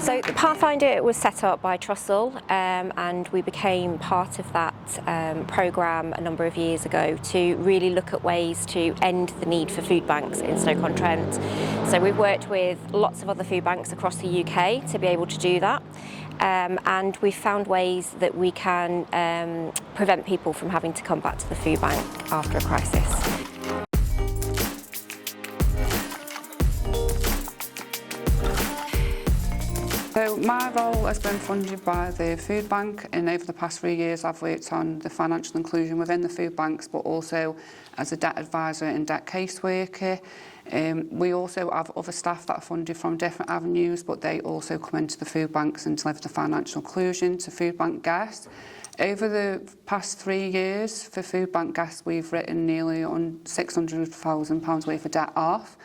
So the Pathfinder was set up by Trussell and we became part of that programme a number of years ago to really look at ways to end the need for food banks in Stoke-on-Trent. So we've worked with lots of other food banks across the UK to be able to do that. And we've found ways that we can prevent people from having to come back to the food bank after a crisis. So my role has been funded by the food bank, and over the past 3 years I've worked on the financial inclusion within the food banks, but also as a debt advisor and debt caseworker. We also have other staff that are funded from different avenues, but they also come into the food banks and deliver the financial inclusion to food bank guests. Over the past 3 years for food bank guests, we've written nearly on £600,000 worth of debt off.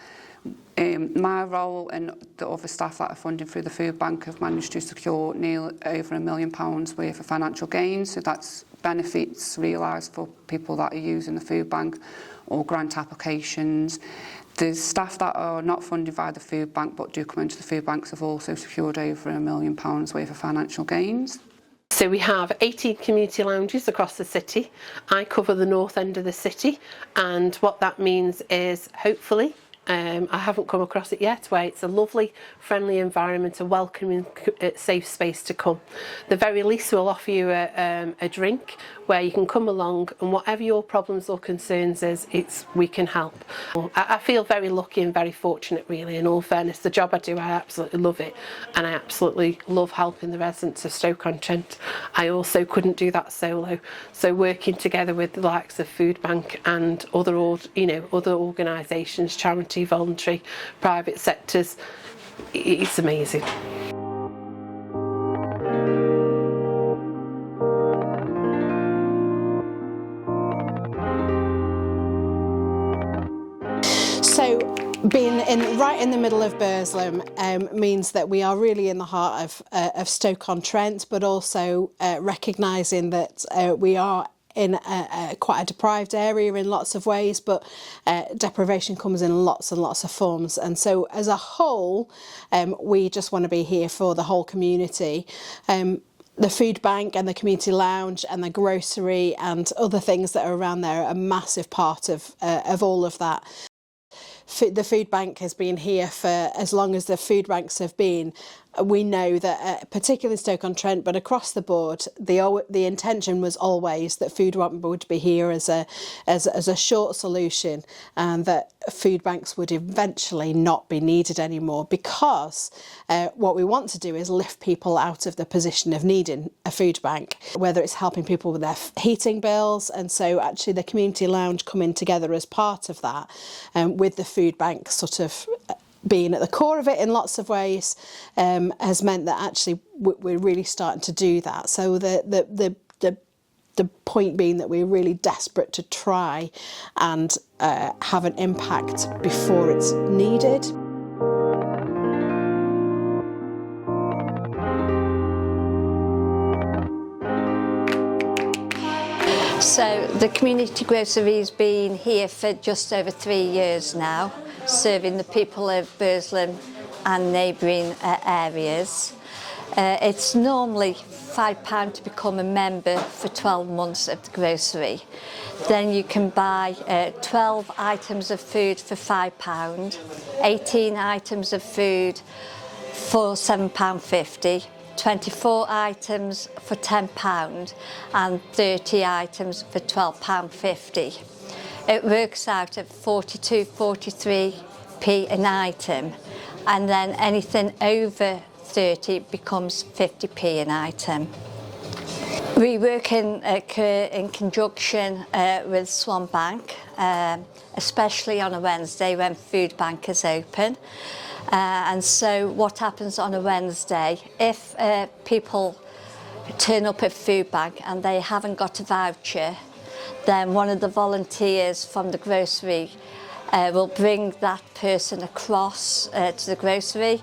My role and the other staff that are funded through the food bank have managed to secure nearly over £1 million worth of financial gains. So that's benefits realised for people that are using the food bank or grant applications. The staff that are not funded by the food bank but do come into the food banks have also secured over £1 million worth of financial gains. So we have 18 community lounges across the city. I cover the north end of the city, and what that means is hopefully I haven't come across it yet, where it's a lovely, friendly environment, a welcoming, safe space to come. The very least we'll offer you a drink where you can come along, and whatever your problems or concerns is, we can help. I feel very lucky and very fortunate, really, in all fairness. The job I do, I absolutely love it, and I absolutely love helping the residents of Stoke-on-Trent. I also couldn't do that solo, so working together with the likes of Food Bank and other organisations, charity, voluntary, private sectors, it's amazing. So being right in the middle of Burslem means that we are really in the heart of Stoke-on-Trent, but also recognising that we are in quite a deprived area in lots of ways, but deprivation comes in lots and lots of forms. And so as a whole, we just want to be here for the whole community. The food bank and the community lounge and the grocery and other things that are around there are a massive part of all of that. The food bank has been here for as long as the food banks have been. We know that, particularly in Stoke-on-Trent, but across the board, the intention was always that food bank would be here as a short solution, and that food banks would eventually not be needed anymore, because what we want to do is lift people out of the position of needing a food bank, whether it's helping people with their heating bills. And so actually the community lounge coming together as part of that, with the food bank sort of being at the core of it in lots of ways, has meant that actually we're really starting to do that. So the point being that we're really desperate to try and have an impact before it's needed. So the community grocery has been here for just over 3 years now, serving the people of Burslem and neighbouring areas. It's normally £5 to become a member for 12 months of the grocery. Then you can buy 12 items of food for £5, 18 items of food for £7.50, 24 items for £10 and 30 items for £12.50. It works out at 43p an item, and then anything over 30 becomes 50p an item. We work in conjunction with Swan Bank, especially on a Wednesday when Food Bank is open. And so what happens on a Wednesday, if people turn up at Food Bank and they haven't got a voucher, then one of the volunteers from the grocery will bring that person across to the grocery.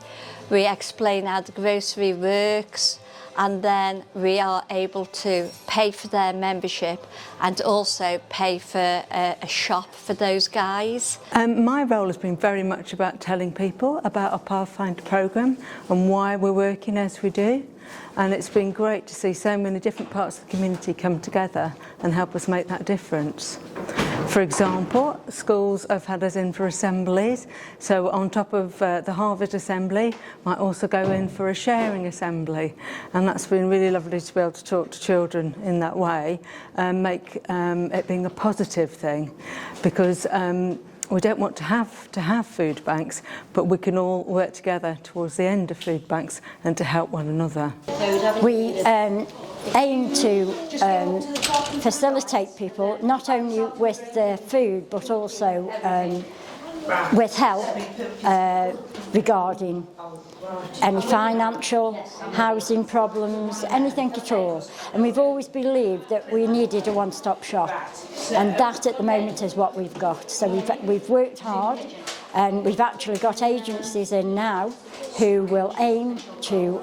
We explain how the grocery works, and then we are able to pay for their membership and also pay for a shop for those guys. My role has been very much about telling people about our Pathfinder programme and why we're working as we do. And it's been great to see so many different parts of the community come together and help us make that difference. For example, schools have had us in for assemblies, so on top of the Harvard Assembly, might also go in for a sharing assembly, and that's been really lovely to be able to talk to children in that way and make it being a positive thing, because we don't want to have food banks, but we can all work together towards the end of food banks and to help one another. We aim to facilitate people not only with their food but also with help regarding any financial, housing problems, anything at all. And we've always believed that we needed a one-stop shop, and that at the moment is what we've got. So we've worked hard, and we've actually got agencies in now who will aim to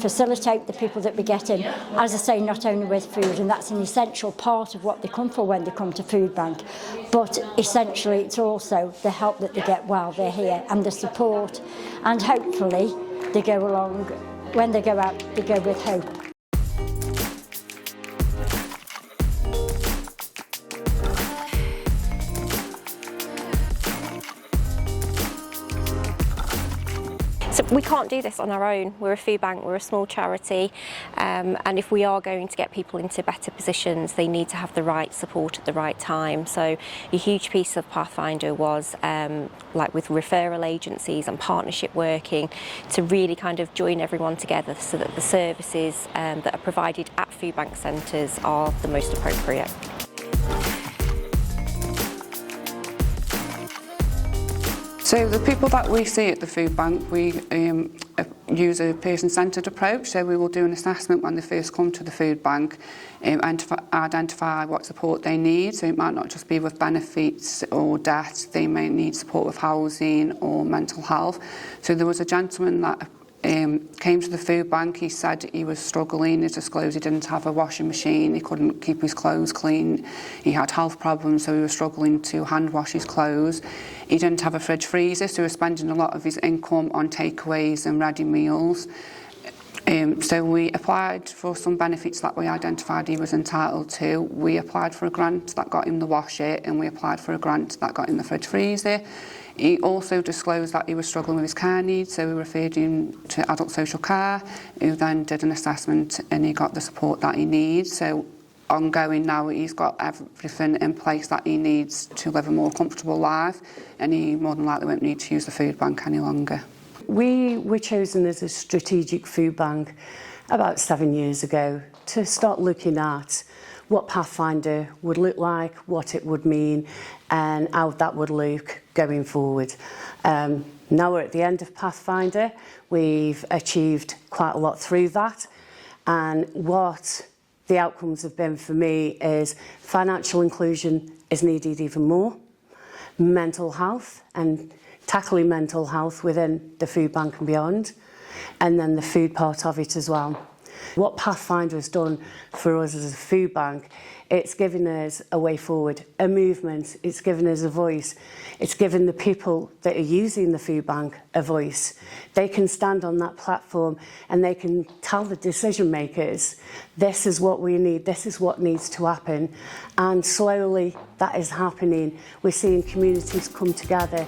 facilitate the people that we get in, as I say, not only with food, and that's an essential part of what they come for when they come to Food Bank, but essentially it's also the help that they get while they're here and the support, and hopefully they go along, when they go out, they go with hope. So we can't do this on our own. We're a food bank, we're a small charity, and if we are going to get people into better positions, they need to have the right support at the right time. So a huge piece of Pathfinder was like with referral agencies and partnership working to really kind of join everyone together so that the services that are provided at food bank centres are the most appropriate. So the people that we see at the food bank, we use a person-centred approach. So we will do an assessment when they first come to the food bank and identify what support they need. So it might not just be with benefits or debt, they may need support with housing or mental health. So there was a gentleman that came to the food bank. He said he was struggling. He disclosed he didn't have a washing machine, he couldn't keep his clothes clean, he had health problems, so he was struggling to hand wash his clothes. He didn't have a fridge freezer, so he was spending a lot of his income on takeaways and ready meals. So we applied for some benefits that we identified he was entitled to. We applied for a grant that got him the washer, and we applied for a grant that got him the fridge freezer. He also disclosed that he was struggling with his care needs, so we referred him to adult social care, who then did an assessment and he got the support that he needs. So ongoing now, he's got everything in place that he needs to live a more comfortable life, and he more than likely won't need to use the food bank any longer. We were chosen as a strategic food bank about 7 years ago to start looking at what Pathfinder would look like, what it would mean, and how that would look going forward. Now we're at the end of Pathfinder. We've achieved quite a lot through that, and what the outcomes have been for me is financial inclusion is needed even more, mental health and tackling mental health within the food bank and beyond, and then the food part of it as well. What Pathfinder has done for us as a food bank, it's given us a way forward, a movement, it's given us a voice, it's given the people that are using the food bank a voice. They can stand on that platform and they can tell the decision makers, this is what we need, this is what needs to happen, and slowly that is happening. We're seeing communities come together.